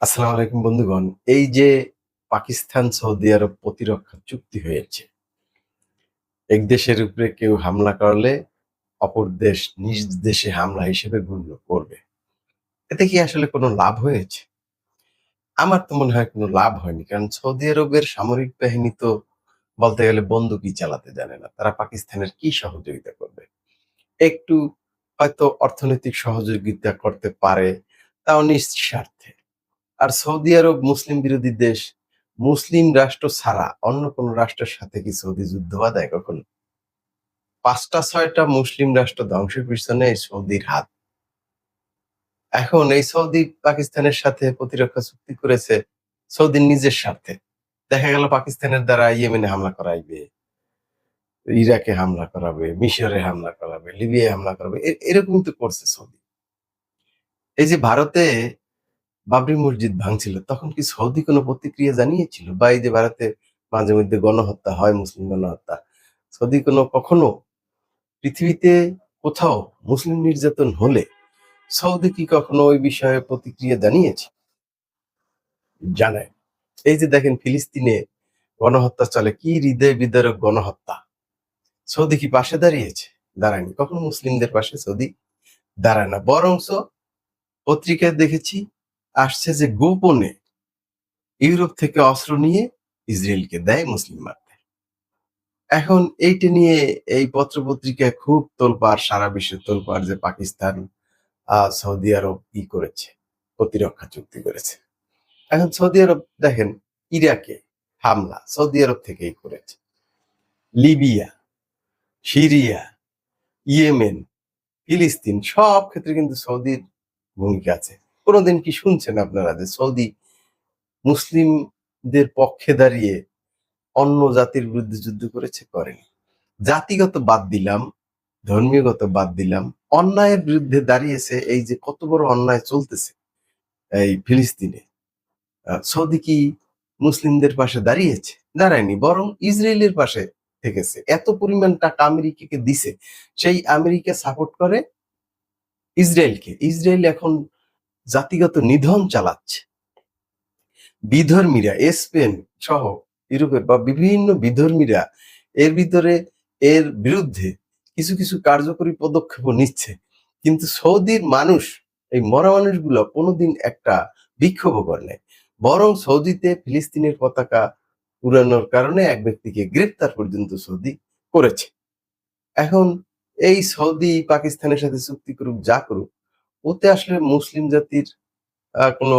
আসসালামু আলাইকুম বন্ধুগণ। এই যে পাকিস্তান সৌদি আরব প্রতিরক্ষা চুক্তি হয়েছে, এক দেশের উপরে কেউ হামলা করলে অপর দেশ নিজ দেশে হামলা হিসেবে গণ্য করবে। এতে কি আসলে কোনো লাভ হয়েছে? আমার তো মনে হয় কোনো লাভ হয়নি। কারণ সৌদি আরবের সামরিক বাহিনী তো বলতে গেলে বন্দুকই চালাতে জানে না। তারা পাকিস্তানের কি সহযোগিতা করবে? একটু হয়তো অর্থনৈতিক সহযোগিতা করতে পারে, তাও নিঃস্বার্থে। আর সৌদি আরব মুসলিম বিরোধী দেশ। মুসলিম রাষ্ট্র ছাড়া অন্য কোন রাষ্ট্রের সাথে কি সৌদি যুদ্ধ বাঁধায় কখনো? ৫টা ৬টা মুসলিম রাষ্ট্র ধ্বংসের পিছনে এই সৌদির হাত। এখন এই সৌদি পাকিস্তানের সাথে প্রতিরক্ষা চুক্তি করেছে সৌদির নিজের স্বার্থে। দেখা গেল পাকিস্তানের দ্বারা ইয়েমেনে হামলা করাইবে, ইরাকে হামলা করাবে, মিশরে হামলা করাবে, লিবিয়ায় হামলা করাবে। এরকমই তো করছে সৌদি। এই যে ভারতে বাবরি মসজিদ ভাঙছিল, তখন কি সৌদি কোনো প্রতিক্রিয়া জানিয়েছিল? বা এই যে ভারতে মাঝে মধ্যে গণহত্যা হয়, মুসলিম গণহত্যা, সৌদি কখনো পৃথিবীতে কোথাও মুসলিম নির্যাতন হলে সৌদি কি কখনো ওই বিষয়ে প্রতিক্রিয়া জানিয়েছে? জানায়। এই যে দেখেন ফিলিস্তিনে গণহত্যা চলে, কি হৃদয় বিদারক গণহত্যা। সৌদি কি পাশে দাঁড়িয়েছে? দাঁড়ায়নি। কখনো মুসলিমদের পাশে সৌদি দাঁড়ায় না। বরঞ্চ পত্রিকায় দেখেছি আসছে যে গোপনে ইউরোপ থেকে অস্ত্র নিয়ে ইসরায়েলকে দেয় মুসলিম মারতে। এখন এইটা নিয়ে এই পত্র-পত্রিকায় খুব তোলপাড়, সারা বিশ্বে তোলপাড় যে পাকিস্তান সৌদি আরব করেছে, প্রতিরক্ষা চুক্তি করেছে। এখন সৌদি আরব দেখেন ইরাকে হামলা সৌদি আরব থেকেই করেছে। লিবিয়া, সিরিয়া, ইয়েমেন, ফিলিস্তিন সব ক্ষেত্রে কিন্তু সৌদির ভূমিকা আছে। কোনদিন কি শুনছেন আপনারা যে সৌদি মুসলিমদের পক্ষে দাঁড়িয়ে অন্য জাতির বিরুদ্ধে যুদ্ধ করেছে? করেনি। জাতিগত বাদ দিলাম, ধর্মীয়গত বাদ দিলাম, অন্যায়ের বিরুদ্ধে দাঁড়িয়েছে। এই যে কত বড় অন্যায় চলতেছে এই ফিলিস্তিনে, সৌদি কি মুসলিমদের পাশে দাঁড়িয়েছে? দাঁড়ায়নি, বরং ইসরায়েলের পাশে থেকেছে। এত পরিমাণ টাকা আমেরিকাকে দিছে, সেই আমেরিকা সাপোর্ট করে ইসরায়েলকে। ইসরায়েল এখন জাতিগত নিধন চালাচ্ছে। বিধর্মীরা স্পেন সহ ইউরোপের বা বিভিন্ন বিধর্মীরা এর ভিতরে এর বিরুদ্ধে কিছু কিছু কার্যকরী পদক্ষেপ নিচ্ছে, কিন্তু সৌদির মানুষ, এই মরা মানুষগুলো কোনোদিন একটা বিক্ষোভ করে নাই। বরং সৌদিতে ফিলিস্তিনের পতাকা উড়ানোর কারণে এক ব্যক্তিকে গ্রেফতার পর্যন্ত সৌদি করেছে। এখন এই সৌদি পাকিস্তানের সাথে চুক্তি করুক, যা করুক, ওতে আসলে মুসলিম জাতির কোনো